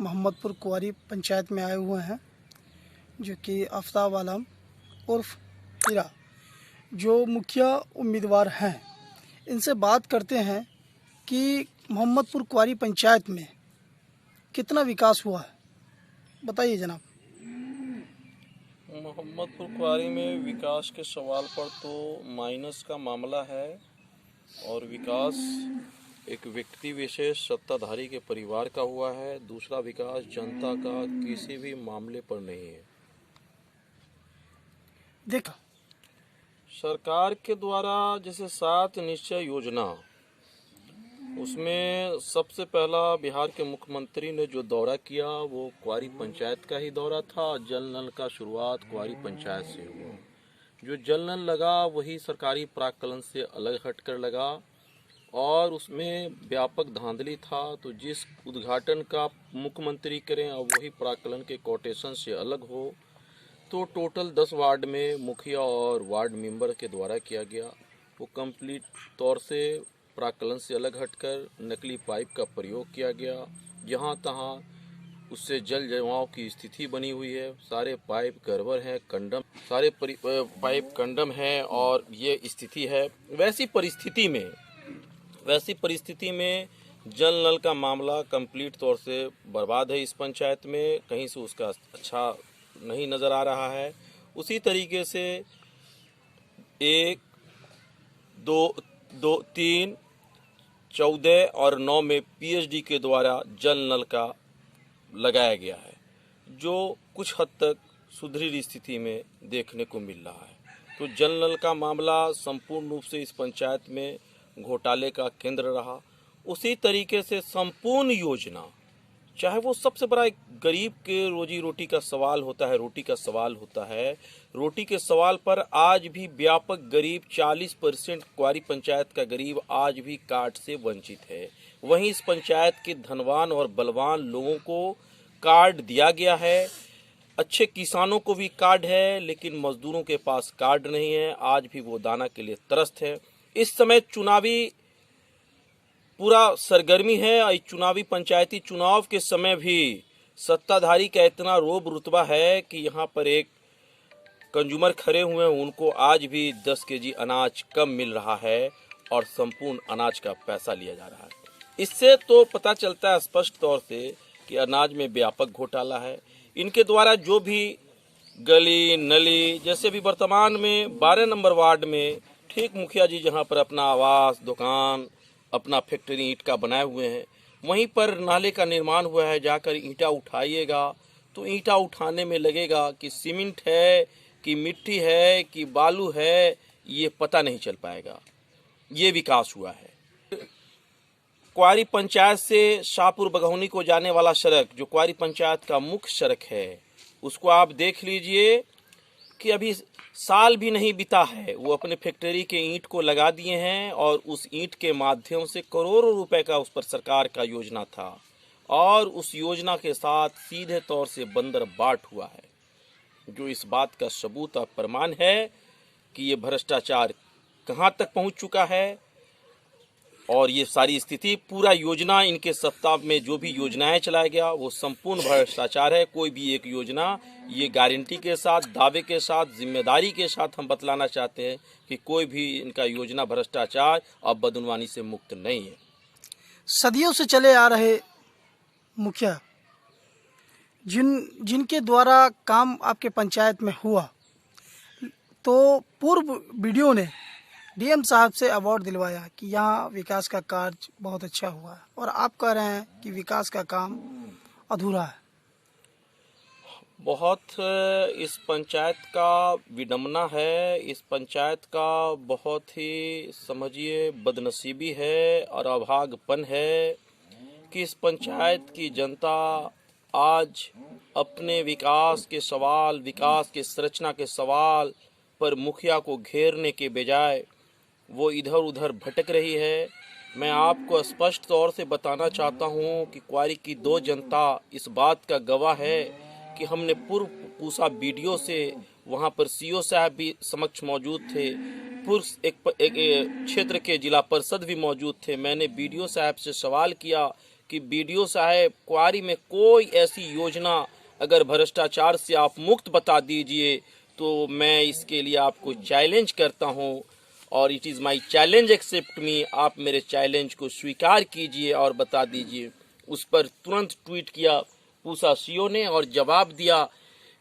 मोहम्मदपुर कुंवारी पंचायत में आए हुए हैं, जो कि आफ्ताब आलम उर्फ हीरा जो मुखिया उम्मीदवार हैं, इनसे बात करते हैं कि मोहम्मदपुर कुंवारी पंचायत में कितना विकास हुआ है। बताइए जनाब। मोहम्मदपुर कुंवारी में विकास के सवाल पर तो माइनस का मामला है और विकास एक व्यक्ति विशेष सत्ताधारी के परिवार का हुआ है। दूसरा विकास जनता का किसी भी मामले पर नहीं है। देखा सरकार के द्वारा जैसे 7 निश्चय योजना, उसमें सबसे पहला बिहार के मुख्यमंत्री ने जो दौरा किया वो कुंवारी पंचायत का ही दौरा था। जल नल का शुरुआत कुंवारी पंचायत से हुआ। जो जल नल लगा वही सरकारी प्राक्कलन से अलग हटकर लगा और उसमें व्यापक धांधली था। तो जिस उद्घाटन का मुख्यमंत्री करें और वही प्राक्कलन के कोटेशन से अलग हो, तो टोटल 10 वार्ड में मुखिया और वार्ड मेंबर के द्वारा किया गया। वो कंप्लीट तौर से प्राक्कलन से अलग हटकर नकली पाइप का प्रयोग किया गया। जहाँ तहाँ उससे जल जमाव की स्थिति बनी हुई है। सारे पाइप गड़बड़ हैं, कंडम, सारे पाइप कंडम हैं और ये स्थिति है। वैसी परिस्थिति में जल नल का मामला कंप्लीट तौर से बर्बाद है। इस पंचायत में कहीं से उसका अच्छा नहीं नज़र आ रहा है। उसी तरीके से 1, 2, 3, 14 और 9 में पीएचडी के द्वारा जल नल का लगाया गया है, जो कुछ हद तक सुधरी स्थिति में देखने को मिल रहा है। तो जल नल का मामला संपूर्ण रूप से इस पंचायत में घोटाले का केंद्र रहा। उसी तरीके से संपूर्ण योजना, चाहे वो सबसे बड़ा एक गरीब के रोजी रोटी का सवाल होता है, रोटी का सवाल होता है, रोटी के सवाल पर आज भी व्यापक गरीब 40% कुंवारी पंचायत का गरीब आज भी कार्ड से वंचित है। वहीं इस पंचायत के धनवान और बलवान लोगों को कार्ड दिया गया है। अच्छे किसानों को भी कार्ड है, लेकिन मजदूरों के पास कार्ड नहीं है। आज भी वो दाना के लिए त्रस्त है। इस समय चुनावी पूरा सरगर्मी है और चुनावी पंचायती चुनाव के समय भी सत्ताधारी का इतना रोब रुतबा है कि यहाँ पर एक कंज्यूमर खड़े हुए हैं, उनको आज भी 10 केजी अनाज कम मिल रहा है और संपूर्ण अनाज का पैसा लिया जा रहा है। इससे तो पता चलता है स्पष्ट तौर से कि अनाज में व्यापक घोटाला है। इनके द्वारा जो भी गली नली, जैसे भी वर्तमान में 12 नंबर वार्ड में ठीक मुखिया जी जहाँ पर अपना आवास, दुकान, अपना फैक्ट्री ईंट का बनाए हुए हैं, वहीं पर नाले का निर्माण हुआ है। जाकर ईंटा उठाइएगा तो ईंटा उठाने में लगेगा कि सीमेंट है कि मिट्टी है कि बालू है, ये पता नहीं चल पाएगा। ये विकास हुआ है। कुंवारी पंचायत से शाहपुर बघौनी को जाने वाला सड़क, जो कुंवारी पंचायत का मुख्य सड़क है, उसको आप देख लीजिए कि अभी साल भी नहीं बीता है, वो अपने फैक्ट्री के ईंट को लगा दिए हैं और उस ईंट के माध्यम से करोड़ों रुपए का उस पर सरकार का योजना था और उस योजना के साथ सीधे तौर से बंदर बाट हुआ है, जो इस बात का सबूत और प्रमाण है कि ये भ्रष्टाचार कहाँ तक पहुँच चुका है। और ये सारी स्थिति, पूरा योजना, इनके सत्ता में जो भी योजनाएं चलाया गया वो संपूर्ण भ्रष्टाचार है। कोई भी एक योजना, ये गारंटी के साथ, दावे के साथ, जिम्मेदारी के साथ हम बतलाना चाहते हैं कि कोई भी इनका योजना भ्रष्टाचार और बदनवानी से मुक्त नहीं है। सदियों से चले आ रहे मुखिया जिनके द्वारा काम आपके पंचायत में हुआ, तो पूर्व वीडियो ने डीएम साहब से अवार्ड दिलवाया कि यहाँ विकास का कार्य बहुत अच्छा हुआ है, और आप कह रहे हैं कि विकास का काम अधूरा है। बहुत इस पंचायत का विडंबना है। इस पंचायत का बहुत ही समझिए बदनसीबी है और अभागपन है कि इस पंचायत की जनता आज अपने विकास के सवाल, विकास के संरचना के सवाल पर मुखिया को घेरने के बजाय वो इधर उधर भटक रही है। मैं आपको स्पष्ट तौर से बताना चाहता हूँ कि कुंवारी की 2 जनता इस बात का गवाह है कि हमने पूर्व पूसा वीडियो से, वहाँ पर सीओ साहब भी समक्ष मौजूद थे, पूर्व एक क्षेत्र के जिला परिषद भी मौजूद थे। मैंने वीडियो साहब से सवाल किया कि बीडीओ साहब क्वारी में कोई ऐसी योजना अगर भ्रष्टाचार से आप मुक्त बता दीजिए तो मैं इसके लिए आपको चैलेंज करता हूं और it is my challenge accept me. आप मेरे चैलेंज को स्वीकार कीजिए और बता दीजिए। उस पर तुरंत ट्वीट किया पूसा सीओ ने और जवाब दिया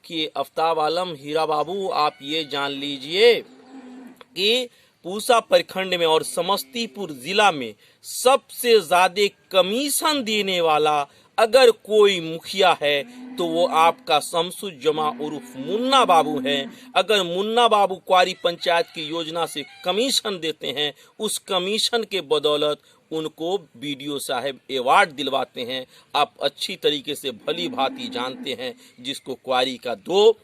कि आफ्ताब आलम हीरा बाबू, आप ये जान लीजिए कि पूसा प्रखंड में और समस्तीपुर जिला में सबसे ज्यादा कमीशन देने वाला अगर कोई मुखिया है तो वो आपका शमसुज्जमा उर्फ मुन्ना बाबू है। अगर मुन्ना बाबू क्वारी पंचायत की योजना से कमीशन देते हैं, उस कमीशन के बदौलत उनको बीडीओ साहब अवार्ड दिलवाते हैं। आप अच्छी तरीके से भली भांति जानते हैं, जिसको क्वारी का दो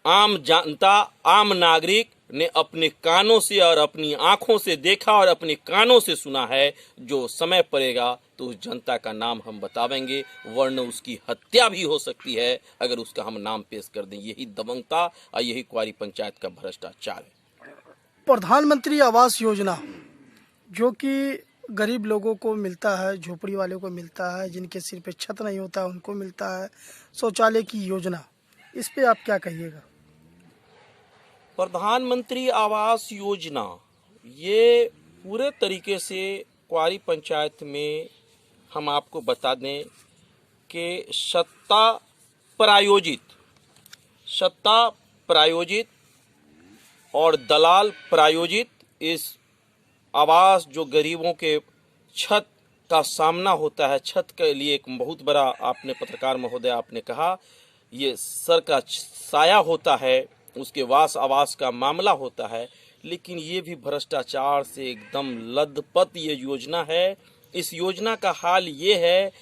आम जनता, आम नागरिक ने अपने कानों से और अपनी आंखों से देखा और अपने कानों से सुना है। जो समय पड़ेगा तो उस जनता का नाम हम बतावेंगे, वरना उसकी हत्या भी हो सकती है अगर उसका हम नाम पेश कर दें। यही दबंगता और यही क्वारी पंचायत का भ्रष्टाचार है। प्रधानमंत्री आवास योजना जो कि गरीब लोगों को मिलता है, झोपड़ी वालों को मिलता है, जिनके सिर पे छत नहीं होता उनको मिलता है, शौचालय की योजना, इस पे आप क्या कहिएगा? प्रधानमंत्री आवास योजना ये पूरे तरीके से क्वारी पंचायत में हम आपको बता दें कि सत्ता प्रायोजित और दलाल प्रायोजित इस आवास जो गरीबों के छत का सामना होता है, छत के लिए एक बहुत बड़ा, आपने पत्रकार महोदय आपने कहा, ये सर का साया होता है, उसके वास आवास का मामला होता है। लेकिन ये भी भ्रष्टाचार से एकदम लथपथ ये योजना है। इस योजना का हाल ये है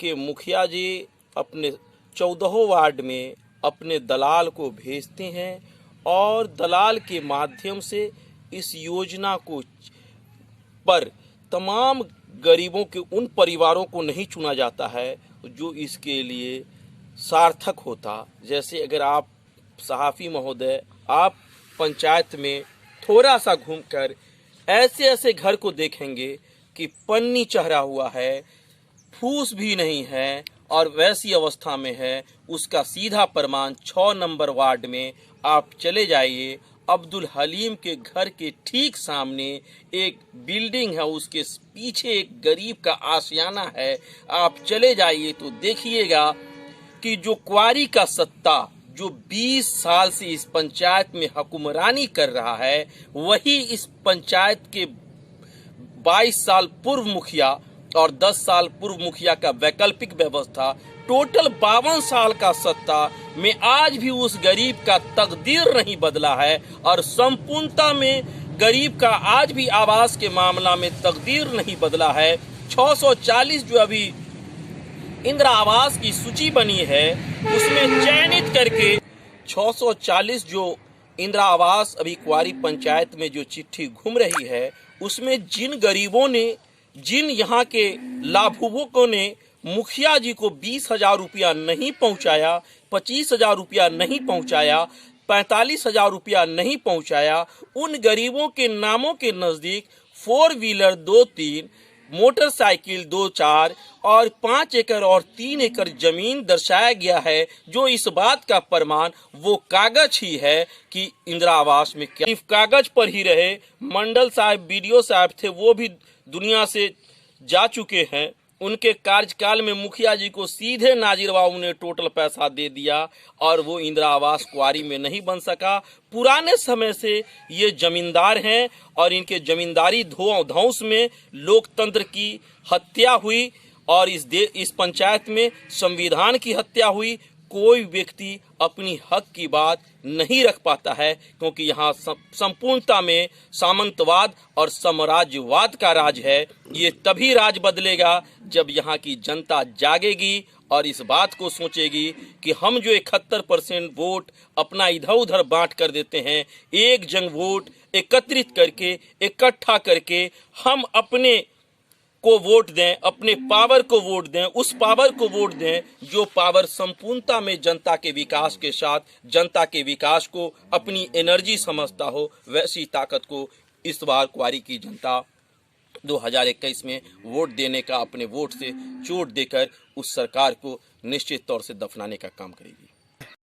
कि मुखिया जी अपने 14 वार्ड में अपने दलाल को भेजते हैं और दलाल के माध्यम से इस योजना को पर तमाम गरीबों के उन परिवारों को नहीं चुना जाता है जो इसके लिए सार्थक होता। जैसे अगर आप सहाफ़ी महोदय, आप पंचायत में थोड़ा सा घूमकर ऐसे ऐसे घर को देखेंगे कि पन्नी चढ़ा हुआ है, फूस भी नहीं है और वैसी अवस्था में है। उसका सीधा प्रमाण 6 नंबर वार्ड में आप चले जाइए, अब्दुल हलीम के घर के ठीक सामने एक बिल्डिंग है, उसके पीछे एक गरीब का आशियाना है। आप चले जाइए तो देखिएगा कि जो क्वारी का सत्ता जो 20 साल से इस पंचायत में हुक्मरानी कर रहा है, वही इस पंचायत के 22 साल पूर्व मुखिया और 10 साल पूर्व मुखिया का वैकल्पिक व्यवस्था, टोटल 52 साल का सत्ता में आज भी उस गरीब का तकदीर नहीं बदला है और संपूर्णता में गरीब का आज भी आवास के मामला में तकदीर नहीं बदला है। 640 जो अभी इंदिरा आवास की सूची बनी है, उसमें चयनित करके 640 जो इंदिरा आवास अभी क्वारी पंचायत में जो चिट्ठी घूम रही है, उसमें जिन गरीबों ने, जिन यहाँ के लाभुकों ने मुखिया जी को 20,000 रुपया नहीं पहुँचाया, 25,000 रुपया नहीं पहुँचाया, 45,000 रुपया नहीं पहुँचाया, उन गरीबों के नामों के नज़दीक 4 व्हीलर 2-3, मोटरसाइकिल 2-4 और 5 एकड़ और 3 एकड़ जमीन दर्शाया गया है, जो इस बात का प्रमाण वो कागज ही है कि इंदिरा आवास में क्या सिर्फ कागज पर ही रहे। मंडल साहब, बीडीओ साहब थे, वो भी दुनिया से जा चुके हैं। उनके कार्यकाल में मुखिया जी को सीधे नाजिर बाबू ने टोटल पैसा दे दिया और वो इंदिरा आवास क्वारी में नहीं बन सका। पुराने समय से ये जमींदार हैं और इनके जमींदारी धौंस में लोकतंत्र की हत्या हुई और इस पंचायत में संविधान की हत्या हुई। कोई व्यक्ति अपनी हक की बात नहीं रख पाता है, क्योंकि यहाँ संपूर्णता में सामंतवाद और साम्राज्यवाद का राज है। ये तभी राज बदलेगा जब यहाँ की जनता जागेगी और इस बात को सोचेगी कि हम जो 71% वोट अपना इधर उधर बांट कर देते हैं, एक जंग वोट एकत्रित करके, इकट्ठा करके हम अपने को वोट दें, अपने पावर को वोट दें, उस पावर को वोट दें जो पावर संपूर्णता में जनता के विकास के साथ, जनता के विकास को अपनी एनर्जी समझता हो। वैसी ताकत को इस बार क्वारी की जनता 2021 में वोट देने का, अपने वोट से चोट देकर उस सरकार को निश्चित तौर से दफनाने का काम करेगी।